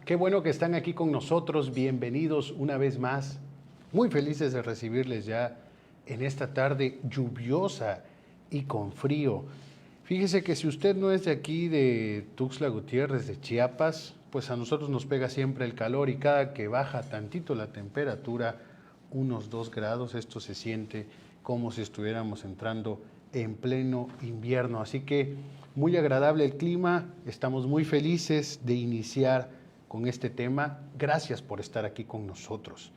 Qué bueno que están aquí con nosotros. Bienvenidos una vez más. Muy felices de recibirles ya en esta tarde lluviosa y con frío. Fíjese que si usted no es de aquí, de Tuxtla Gutiérrez, de Chiapas, pues a nosotros nos pega siempre el calor y cada que baja tantito la temperatura, unos 2 grados, esto se siente como si estuviéramos entrando en pleno invierno. Así que muy agradable el clima, estamos muy felices de iniciar con este tema. Gracias por estar aquí con nosotros.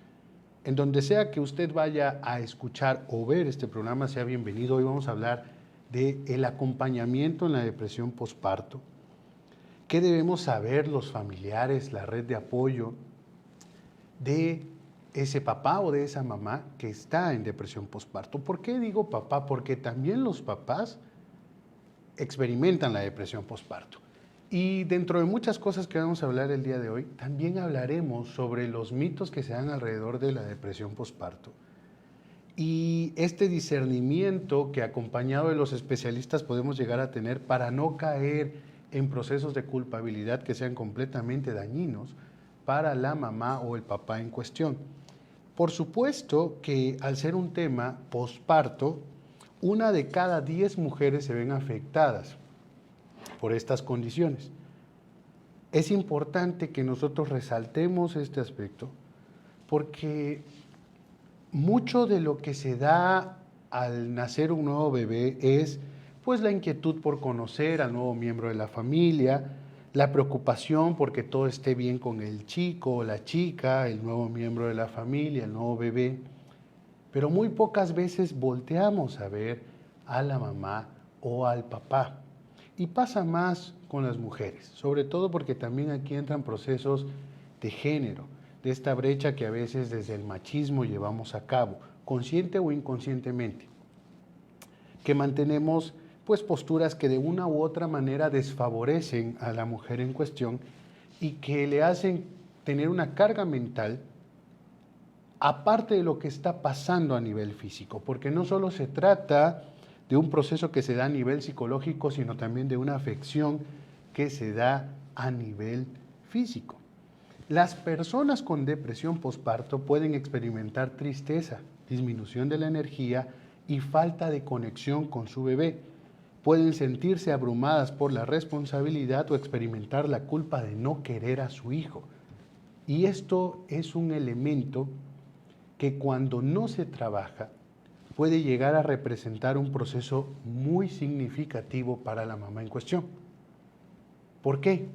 En donde sea que usted vaya a escuchar o ver este programa, sea bienvenido. Hoy vamos a hablar del acompañamiento en la depresión posparto. ¿Qué debemos saber los familiares, la red de apoyo de ese papá o de esa mamá que está en depresión posparto? ¿Por qué digo papá? Porque también los papás experimentan la depresión posparto. Y dentro de muchas cosas que vamos a hablar el día de hoy, también hablaremos sobre los mitos que se dan alrededor de la depresión posparto y este discernimiento que acompañado de los especialistas podemos llegar a tener para no caer en procesos de culpabilidad que sean completamente dañinos para la mamá o el papá en cuestión. Por supuesto que al ser un tema posparto, 1 de cada 10 mujeres se ven afectadas por estas condiciones. Es importante que nosotros resaltemos este aspecto porque mucho de lo que se da al nacer un nuevo bebé es pues la inquietud por conocer al nuevo miembro de la familia, la preocupación porque todo esté bien con el chico o la chica, el nuevo miembro de la familia, el nuevo bebé, pero muy pocas veces volteamos a ver a la mamá o al papá. Y pasa más con las mujeres, sobre todo porque también aquí entran procesos de género, de esta brecha que a veces desde el machismo llevamos a cabo, consciente o inconscientemente, que mantenemos pues posturas que de una u otra manera desfavorecen a la mujer en cuestión y que le hacen tener una carga mental aparte de lo que está pasando a nivel físico, porque no solo se trata de un proceso que se da a nivel psicológico, sino también de una afección que se da a nivel físico. Las personas con depresión posparto pueden experimentar tristeza, disminución de la energía y falta de conexión con su bebé. Pueden sentirse abrumadas por la responsabilidad o experimentar la culpa de no querer a su hijo. Y esto es un elemento que cuando no se trabaja puede llegar a representar un proceso muy significativo para la mamá en cuestión. ¿Por qué?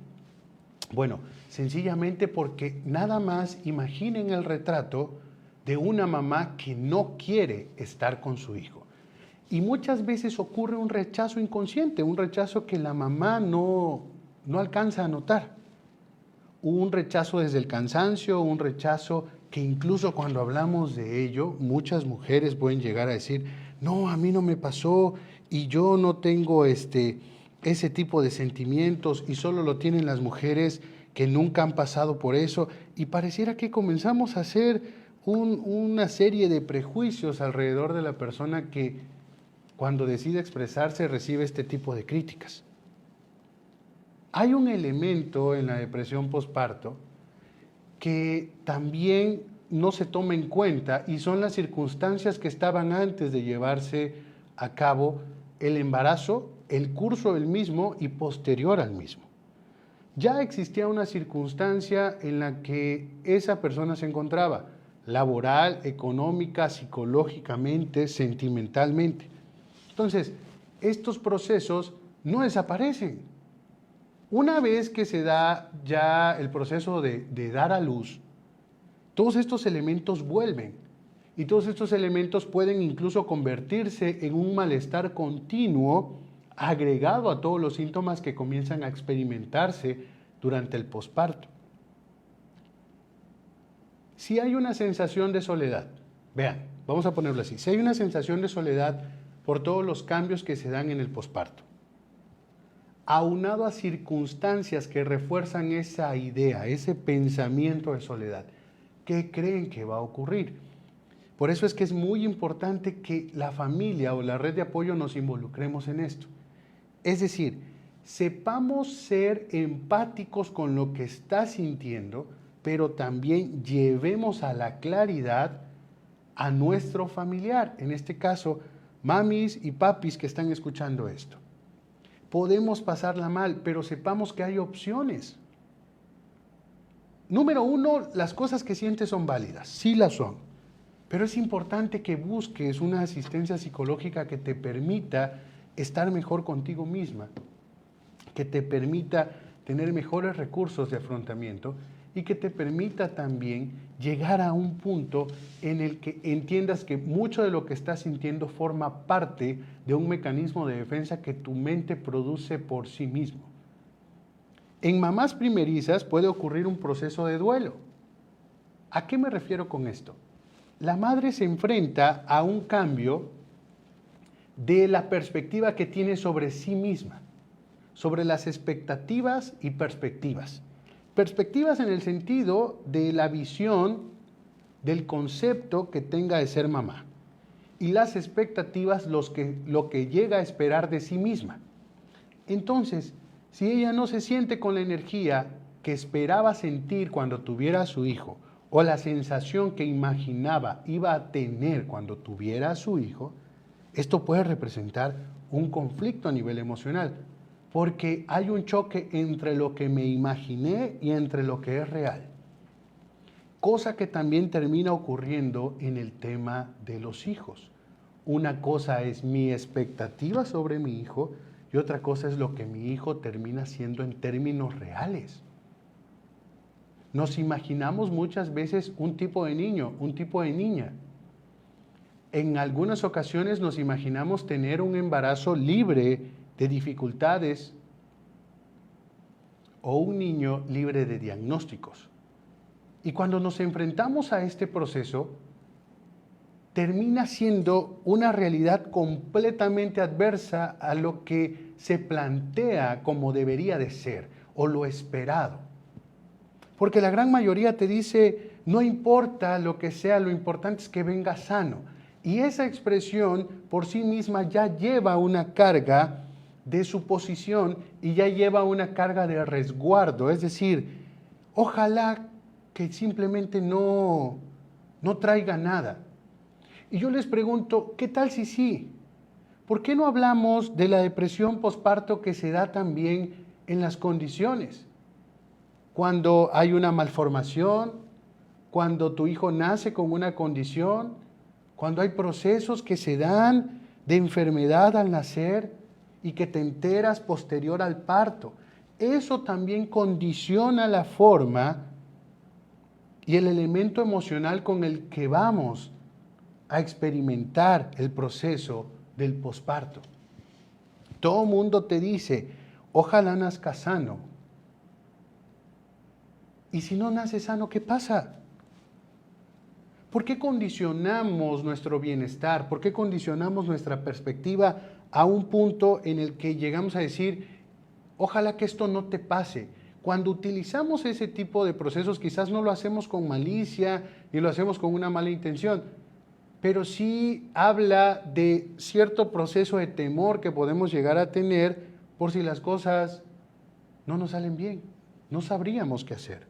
Bueno, sencillamente porque nada más imaginen el retrato de una mamá que no quiere estar con su hijo. Y muchas veces ocurre un rechazo inconsciente, un rechazo que la mamá no alcanza a notar. Un rechazo desde el cansancio, un rechazo que incluso cuando hablamos de ello, muchas mujeres pueden llegar a decir, no, a mí no me pasó y yo no tengo ese tipo de sentimientos y solo lo tienen las mujeres que nunca han pasado por eso. Y pareciera que comenzamos a hacer una serie de prejuicios alrededor de la persona que cuando decide expresarse recibe este tipo de críticas. Hay un elemento en la depresión posparto que también no se toma en cuenta y son las circunstancias que estaban antes de llevarse a cabo el embarazo, el curso del mismo y posterior al mismo. Ya existía una circunstancia en la que esa persona se encontraba, laboral, económica, psicológicamente, sentimentalmente. Entonces, estos procesos no desaparecen. Una vez que se da ya el proceso de dar a luz, todos estos elementos vuelven y todos estos elementos pueden incluso convertirse en un malestar continuo agregado a todos los síntomas que comienzan a experimentarse durante el posparto. Si hay una sensación de soledad, vean, vamos a ponerlo así, si hay una sensación de soledad por todos los cambios que se dan en el posparto, aunado a circunstancias que refuerzan esa idea, ese pensamiento de soledad, ¿qué creen que va a ocurrir? Por eso es que es muy importante que la familia o la red de apoyo nos involucremos en esto. Es decir, sepamos ser empáticos con lo que está sintiendo, pero también llevemos a la claridad a nuestro familiar, en este caso, mamis y papis que están escuchando esto. Podemos pasarla mal, pero sepamos que hay opciones. Número uno, las cosas que sientes son válidas, sí las son, pero es importante que busques una asistencia psicológica que te permita estar mejor contigo misma, que te permita tener mejores recursos de afrontamiento y que te permita también llegar a un punto en el que entiendas que mucho de lo que estás sintiendo forma parte de un mecanismo de defensa que tu mente produce por sí mismo. En mamás primerizas puede ocurrir un proceso de duelo. ¿A qué me refiero con esto? La madre se enfrenta a un cambio de la perspectiva que tiene sobre sí misma, sobre las expectativas y perspectivas. Perspectivas en el sentido de la visión del concepto que tenga de ser mamá y las expectativas lo que llega a esperar de sí misma. Entonces, si ella no se siente con la energía que esperaba sentir cuando tuviera a su hijo o la sensación que imaginaba iba a tener cuando tuviera a su hijo, esto puede representar un conflicto a nivel emocional, porque hay un choque entre lo que me imaginé y entre lo que es real. Cosa que también termina ocurriendo en el tema de los hijos. Una cosa es mi expectativa sobre mi hijo y otra cosa es lo que mi hijo termina siendo en términos reales. Nos imaginamos muchas veces un tipo de niño, un tipo de niña. En algunas ocasiones nos imaginamos tener un embarazo libre de dificultades o un niño libre de diagnósticos. Y cuando nos enfrentamos a este proceso, termina siendo una realidad completamente adversa a lo que se plantea como debería de ser o lo esperado. Porque la gran mayoría te dice, no importa lo que sea, lo importante es que venga sano. Y esa expresión por sí misma ya lleva una carga de suposición y ya lleva una carga de resguardo. Es decir, ojalá que simplemente no traiga nada. Y yo les pregunto, ¿qué tal si sí? ¿Por qué no hablamos de la depresión posparto que se da también en las condiciones? Cuando hay una malformación, cuando tu hijo nace con una condición, cuando hay procesos que se dan de enfermedad al nacer y que te enteras posterior al parto. Eso también condiciona la forma y el elemento emocional con el que vamos a experimentar el proceso del posparto. Todo mundo te dice, ojalá nazca sano. Y si no nace sano, ¿qué pasa? ¿Por qué condicionamos nuestro bienestar? ¿Por qué condicionamos nuestra perspectiva a un punto en el que llegamos a decir, ojalá que esto no te pase? Cuando utilizamos ese tipo de procesos, quizás no lo hacemos con malicia ni lo hacemos con una mala intención, pero sí habla de cierto proceso de temor que podemos llegar a tener por si las cosas no nos salen bien. No sabríamos qué hacer.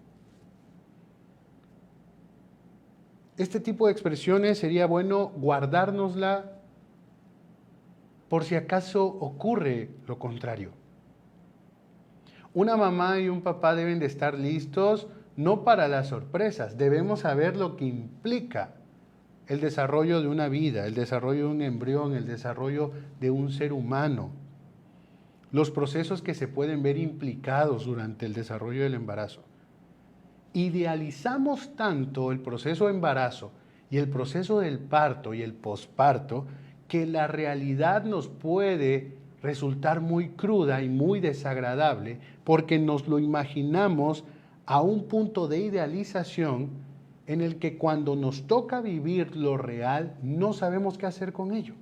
Este tipo de expresiones sería bueno guardárnosla por si acaso ocurre lo contrario. Una mamá y un papá deben de estar listos no para las sorpresas, debemos saber lo que implica el desarrollo de una vida, el desarrollo de un embrión, el desarrollo de un ser humano, los procesos que se pueden ver implicados durante el desarrollo del embarazo. Idealizamos tanto el proceso de embarazo y el proceso del parto y el posparto que la realidad nos puede resultar muy cruda y muy desagradable porque nos lo imaginamos a un punto de idealización en el que cuando nos toca vivir lo real no sabemos qué hacer con ello.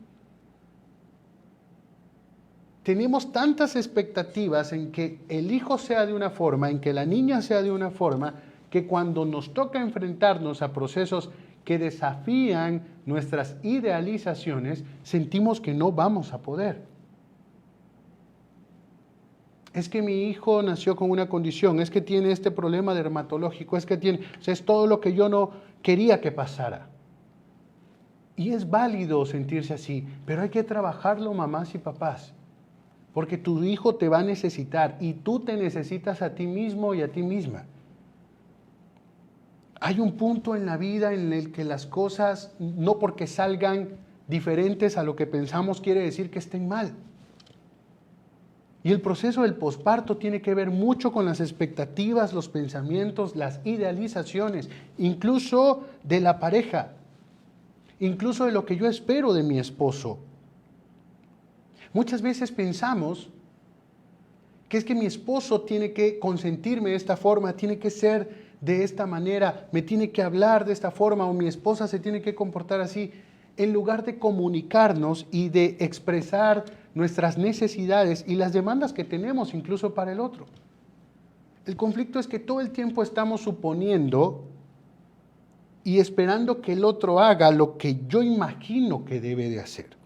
Tenemos tantas expectativas en que el hijo sea de una forma, en que la niña sea de una forma, que cuando nos toca enfrentarnos a procesos que desafían nuestras idealizaciones, sentimos que no vamos a poder. Es que mi hijo nació con una condición, es que tiene este problema dermatológico, es que tiene, o sea, es todo lo que yo no quería que pasara. Y es válido sentirse así, pero hay que trabajarlo, mamás y papás, porque tu hijo te va a necesitar y tú te necesitas a ti mismo y a ti misma. Hay un punto en la vida en el que las cosas, no porque salgan diferentes a lo que pensamos, quiere decir que estén mal. Y el proceso del posparto tiene que ver mucho con las expectativas, los pensamientos, las idealizaciones, incluso de la pareja, incluso de lo que yo espero de mi esposo. Muchas veces pensamos que es que mi esposo tiene que consentirme de esta forma, tiene que ser de esta manera, me tiene que hablar de esta forma o mi esposa se tiene que comportar así, en lugar de comunicarnos y de expresar nuestras necesidades y las demandas que tenemos incluso para el otro. El conflicto es que todo el tiempo estamos suponiendo y esperando que el otro haga lo que yo imagino que debe de hacer.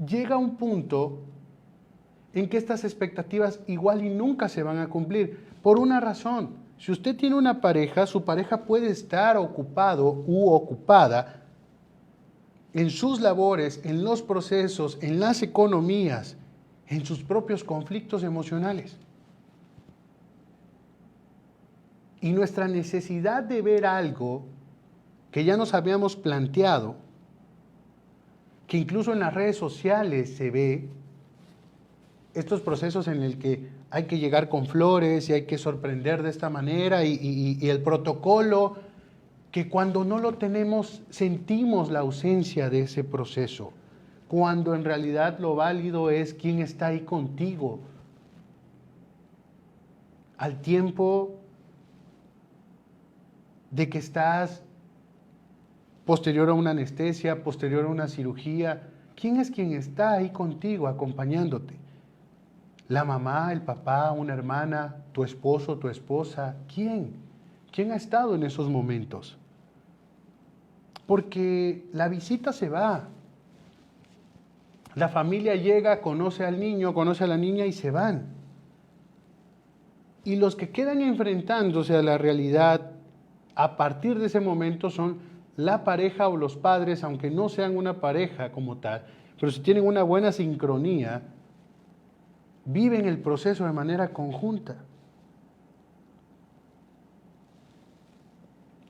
Llega un punto en que estas expectativas igual y nunca se van a cumplir, por una razón. Si usted tiene una pareja, su pareja puede estar ocupado u ocupada en sus labores, en los procesos, en las economías, en sus propios conflictos emocionales. Y nuestra necesidad de ver algo que ya nos habíamos planteado, que incluso en las redes sociales se ve, estos procesos en el que hay que llegar con flores y hay que sorprender de esta manera y el protocolo, que cuando no lo tenemos sentimos la ausencia de ese proceso, cuando en realidad lo válido es quién está ahí contigo, al tiempo de que estás posterior a una anestesia, posterior a una cirugía, ¿quién es quien está ahí contigo acompañándote? La mamá, el papá, una hermana, tu esposo, tu esposa, ¿quién? ¿Quién ha estado en esos momentos? Porque la visita se va. La familia llega, conoce al niño, conoce a la niña y se van. Y los que quedan enfrentándose a la realidad a partir de ese momento son la pareja o los padres, aunque no sean una pareja como tal, pero si tienen una buena sincronía, viven el proceso de manera conjunta.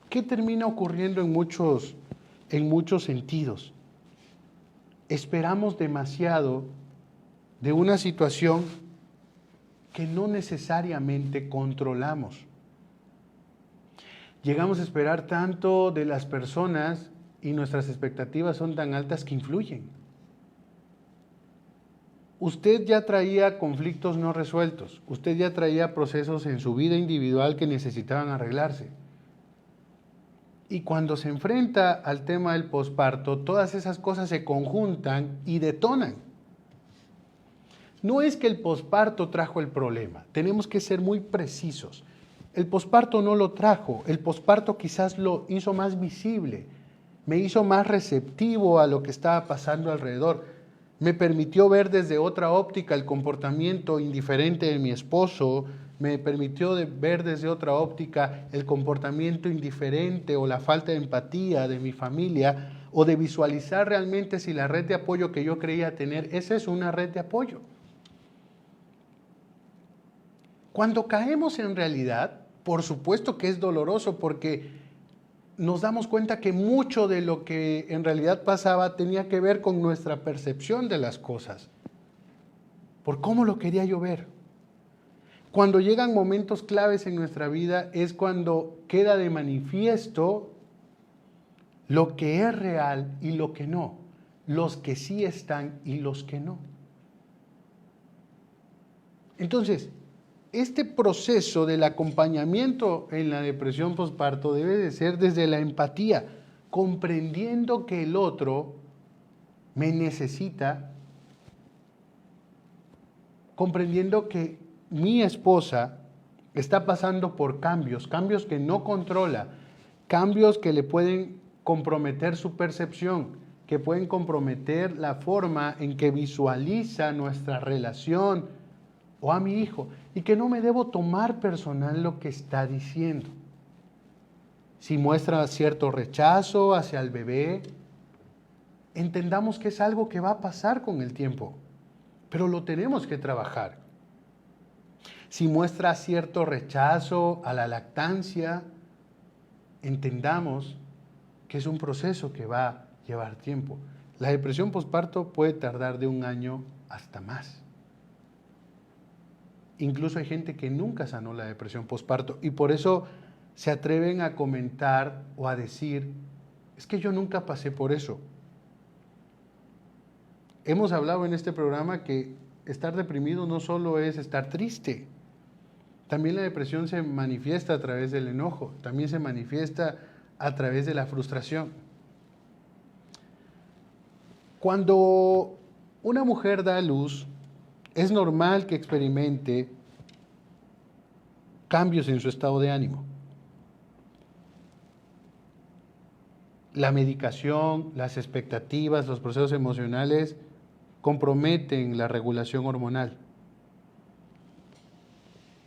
¿Qué termina ocurriendo en muchos sentidos? Esperamos demasiado de una situación que no necesariamente controlamos. Llegamos a esperar tanto de las personas y nuestras expectativas son tan altas que influyen. Usted ya traía conflictos no resueltos, usted ya traía procesos en su vida individual que necesitaban arreglarse. Y cuando se enfrenta al tema del posparto, todas esas cosas se conjuntan y detonan. No es que el posparto trajo el problema, tenemos que ser muy precisos. El posparto no lo trajo, el posparto quizás lo hizo más visible, me hizo más receptivo a lo que estaba pasando alrededor. Me permitió ver desde otra óptica el comportamiento indiferente de mi esposo, me permitió ver desde otra óptica el comportamiento indiferente o la falta de empatía de mi familia, o de visualizar realmente si la red de apoyo que yo creía tener, esa es una red de apoyo. Cuando caemos en realidad, por supuesto que es doloroso porque nos damos cuenta que mucho de lo que en realidad pasaba tenía que ver con nuestra percepción de las cosas, por cómo lo quería yo ver. Cuando llegan momentos claves en nuestra vida es cuando queda de manifiesto lo que es real y lo que no, los que sí están y los que no. Entonces, este proceso del acompañamiento en la depresión posparto debe de ser desde la empatía, comprendiendo que el otro me necesita, comprendiendo que mi esposa está pasando por cambios que no controla, cambios que le pueden comprometer su percepción, que pueden comprometer la forma en que visualiza nuestra relación o a mi hijo y que no me debo tomar personal lo que está diciendo. Si muestra cierto rechazo hacia el bebé, entendamos que es algo que va a pasar con el tiempo, pero lo tenemos que trabajar. Si muestra cierto rechazo a la lactancia, entendamos que es un proceso que va a llevar tiempo. La depresión postparto puede tardar de 1 año hasta más. Incluso hay gente que nunca sanó la depresión postparto y por eso se atreven a comentar o a decir, es que yo nunca pasé por eso. Hemos hablado en este programa que estar deprimido no solo es estar triste, también la depresión se manifiesta a través del enojo, también se manifiesta a través de la frustración. Cuando una mujer da a luz, es normal que experimente cambios en su estado de ánimo. La medicación, las expectativas, los procesos emocionales comprometen la regulación hormonal.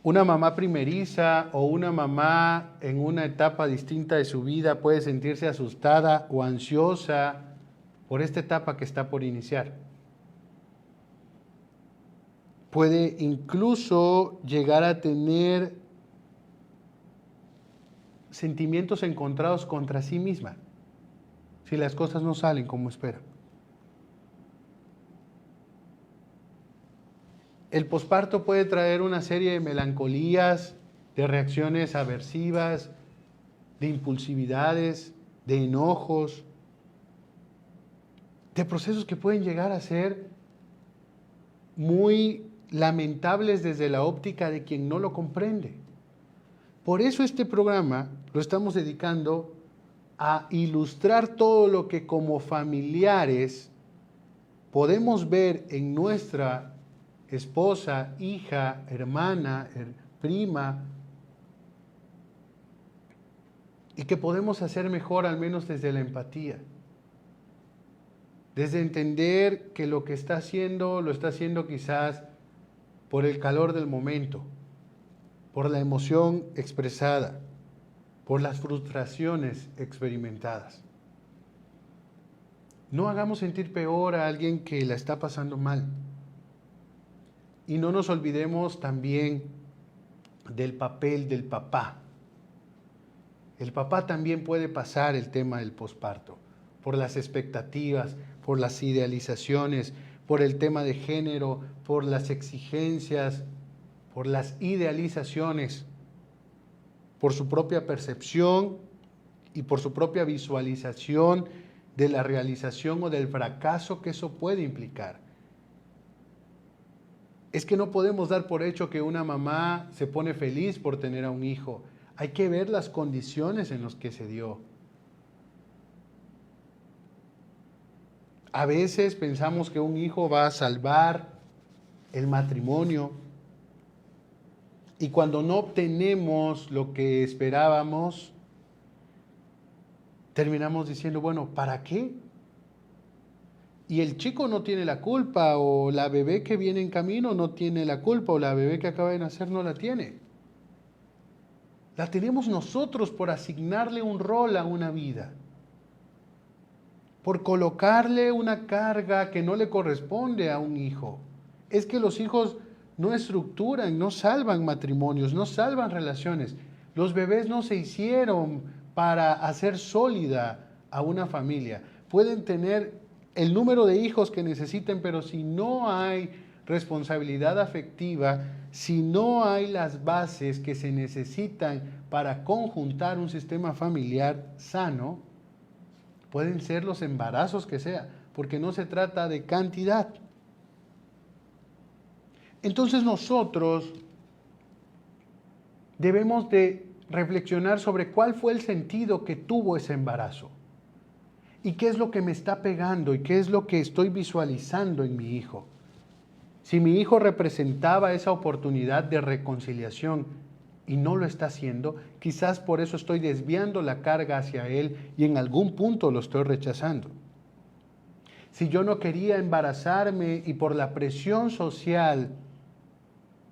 Una mamá primeriza o una mamá en una etapa distinta de su vida puede sentirse asustada o ansiosa por esta etapa que está por iniciar. Puede incluso llegar a tener sentimientos encontrados contra sí misma si las cosas no salen como espera. El posparto puede traer una serie de melancolías, de reacciones aversivas, de impulsividades, de enojos, de procesos que pueden llegar a ser muy lamentables desde la óptica de quien no lo comprende. Por eso este programa lo estamos dedicando a ilustrar todo lo que como familiares podemos ver en nuestra esposa, hija, hermana, prima, y que podemos hacer mejor al menos desde la empatía. Desde entender que lo que está haciendo, lo está haciendo quizás por el calor del momento, por la emoción expresada, por las frustraciones experimentadas. No hagamos sentir peor a alguien que la está pasando mal. Y no nos olvidemos también del papel del papá. El papá también puede pasar el tema del posparto, por las expectativas, por las idealizaciones, por el tema de género, por las exigencias, por las idealizaciones, por su propia percepción y por su propia visualización de la realización o del fracaso que eso puede implicar. Es que no podemos dar por hecho que una mamá se pone feliz por tener a un hijo. Hay que ver las condiciones en las que se dio. A veces pensamos que un hijo va a salvar el matrimonio y cuando no obtenemos lo que esperábamos, terminamos diciendo, bueno, ¿para qué? Y el chico no tiene la culpa, o la bebé que viene en camino no tiene la culpa, o la bebé que acaba de nacer no la tiene. La tenemos nosotros por asignarle un rol a una vida, por colocarle una carga que no le corresponde a un hijo. Es que los hijos no estructuran, no salvan matrimonios, no salvan relaciones. Los bebés no se hicieron para hacer sólida a una familia. Pueden tener el número de hijos que necesiten, pero si no hay responsabilidad afectiva, si no hay las bases que se necesitan para conjuntar un sistema familiar sano, pueden ser los embarazos que sea, porque no se trata de cantidad. Entonces nosotros debemos de reflexionar sobre cuál fue el sentido que tuvo ese embarazo. ¿Y qué es lo que me está pegando? ¿Y qué es lo que estoy visualizando en mi hijo? Si mi hijo representaba esa oportunidad de reconciliación y no lo está haciendo, quizás por eso estoy desviando la carga hacia él y en algún punto lo estoy rechazando. Si yo no quería embarazarme y por la presión social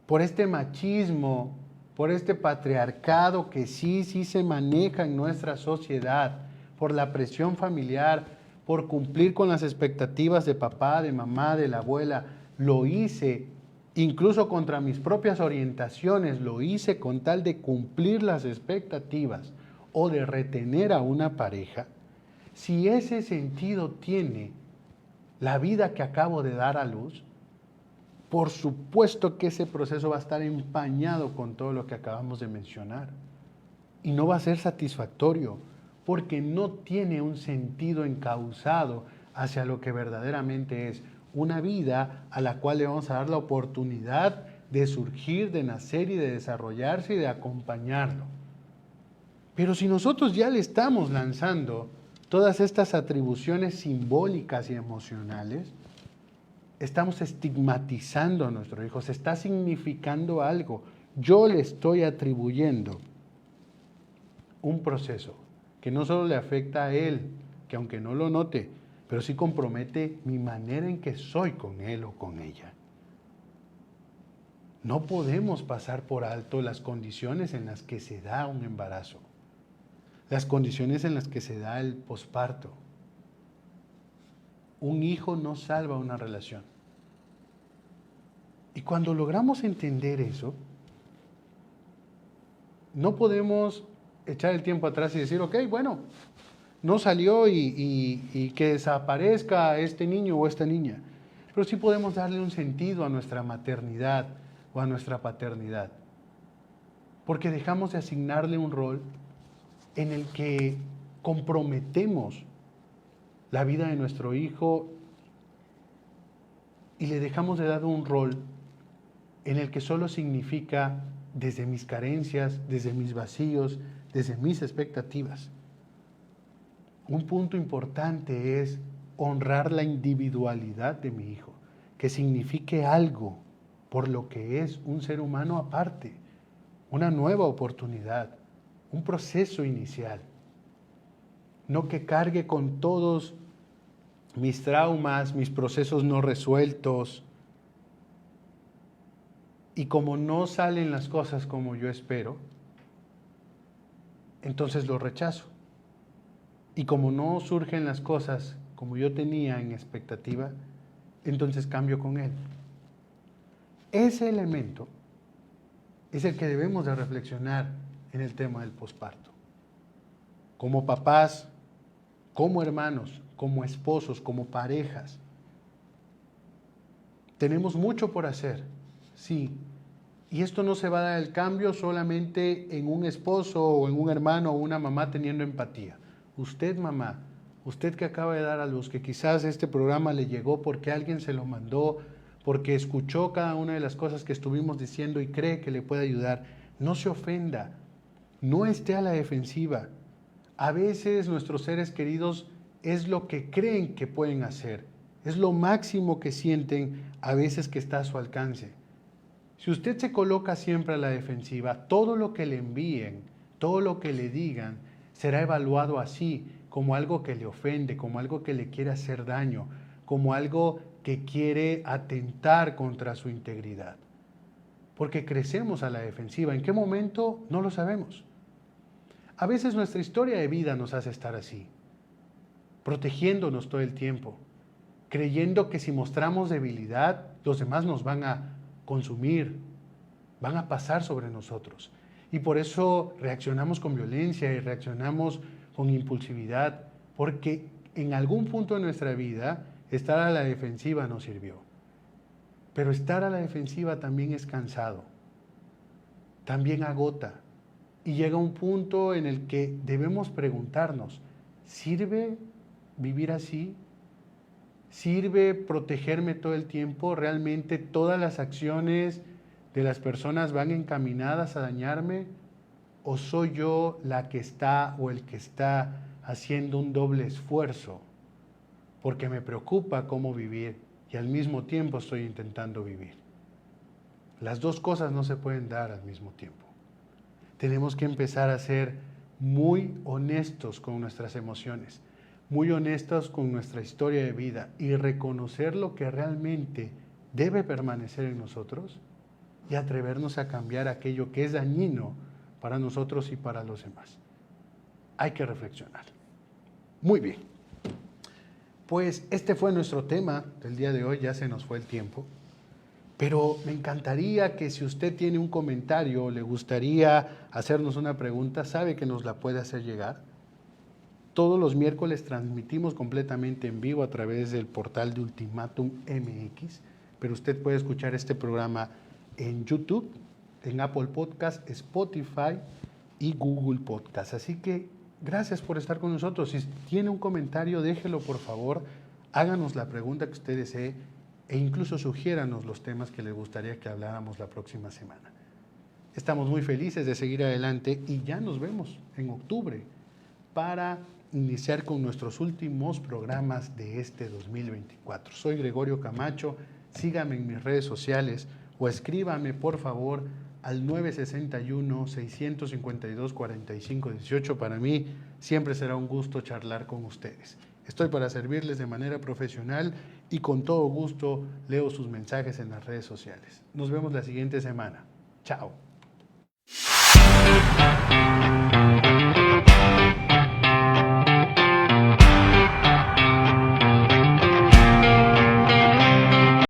por este machismo, por este patriarcado que sí se maneja en nuestra sociedad, por la presión familiar, por cumplir con las expectativas de papá, de mamá, de la abuela, lo hice incluso contra mis propias orientaciones, lo hice con tal de cumplir las expectativas o de retener a una pareja. Si ese sentido tiene la vida que acabo de dar a luz, por supuesto que ese proceso va a estar empañado con todo lo que acabamos de mencionar. Y no va a ser satisfactorio, porque no tiene un sentido encauzado hacia lo que verdaderamente es una vida a la cual le vamos a dar la oportunidad de surgir, de nacer y de desarrollarse y de acompañarlo. Pero si nosotros ya le estamos lanzando todas estas atribuciones simbólicas y emocionales, estamos estigmatizando a nuestro hijo, se está significando algo. Yo le estoy atribuyendo un proceso que no solo le afecta a él, que aunque no lo note, pero sí compromete mi manera en que soy con él o con ella. No podemos pasar por alto las condiciones en las que se da un embarazo, las condiciones en las que se da el posparto. Un hijo no salva una relación. Y cuando logramos entender eso, no podemos echar el tiempo atrás y decir, ok, bueno, no salió y que desaparezca este niño o esta niña. Pero sí podemos darle un sentido a nuestra maternidad o a nuestra paternidad. Porque dejamos de asignarle un rol en el que comprometemos la vida de nuestro hijo y le dejamos de dar un rol en el que solo significa desde mis carencias, desde mis vacíos, desde mis expectativas. Un punto importante es honrar la individualidad de mi hijo, que signifique algo por lo que es un ser humano aparte, una nueva oportunidad, un proceso inicial. No que cargue con todos mis traumas, mis procesos no resueltos, y como no salen las cosas como yo espero, entonces lo rechazo. Y como no surgen las cosas como yo tenía en expectativa, entonces cambio con él. Ese elemento es el que debemos de reflexionar en el tema del posparto. Como papás, como hermanos, como esposos, como parejas, tenemos mucho por hacer, sí. Y esto no se va a dar el cambio solamente en un esposo o en un hermano o una mamá teniendo empatía. Usted, mamá, usted que acaba de dar a luz, que quizás este programa le llegó porque alguien se lo mandó, porque escuchó cada una de las cosas que estuvimos diciendo y cree que le puede ayudar, no se ofenda, no esté a la defensiva. A veces nuestros seres queridos es lo que creen que pueden hacer, es lo máximo que sienten a veces que está a su alcance. Si usted se coloca siempre a la defensiva, todo lo que le envíen, todo lo que le digan, será evaluado así, como algo que le ofende, como algo que le quiere hacer daño, como algo que quiere atentar contra su integridad. Porque crecemos a la defensiva. ¿En qué momento? No lo sabemos. A veces nuestra historia de vida nos hace estar así, protegiéndonos todo el tiempo, creyendo que si mostramos debilidad, los demás nos van a consumir, van a pasar sobre nosotros. Y por eso reaccionamos con violencia y reaccionamos con impulsividad, porque en algún punto de nuestra vida estar a la defensiva nos sirvió. Pero estar a la defensiva también es cansado, también agota. Y llega un punto en el que debemos preguntarnos, ¿sirve vivir así? ¿Sirve protegerme todo el tiempo? ¿Realmente todas las acciones de las personas van encaminadas a dañarme? ¿O soy yo la que está o el que está haciendo un doble esfuerzo? Porque me preocupa cómo vivir y al mismo tiempo estoy intentando vivir. Las dos cosas no se pueden dar al mismo tiempo. Tenemos que empezar a ser muy honestos con nuestras emociones, muy honestos con nuestra historia de vida y reconocer lo que realmente debe permanecer en nosotros y atrevernos a cambiar aquello que es dañino para nosotros y para los demás. Hay que reflexionar. Muy bien. Pues este fue nuestro tema del día de hoy, ya se nos fue el tiempo. Pero me encantaría que si usted tiene un comentario o le gustaría hacernos una pregunta, sabe que nos la puede hacer llegar. Todos los miércoles transmitimos completamente en vivo a través del portal de Ultimatum MX, pero usted puede escuchar este programa en YouTube, en Apple Podcast, Spotify y Google Podcast. Así que gracias por estar con nosotros. Si tiene un comentario, déjelo por favor, háganos la pregunta que usted desee e incluso sugiéranos los temas que le gustaría que habláramos la próxima semana. Estamos muy felices de seguir adelante y ya nos vemos en octubre para iniciar con nuestros últimos programas de este 2024. Soy Gregorio Camacho, sígame en mis redes sociales o escríbame por favor al 961-652-4518. Para mí siempre será un gusto charlar con ustedes. Estoy para servirles de manera profesional y con todo gusto leo sus mensajes en las redes sociales. Nos vemos la siguiente semana. Chao.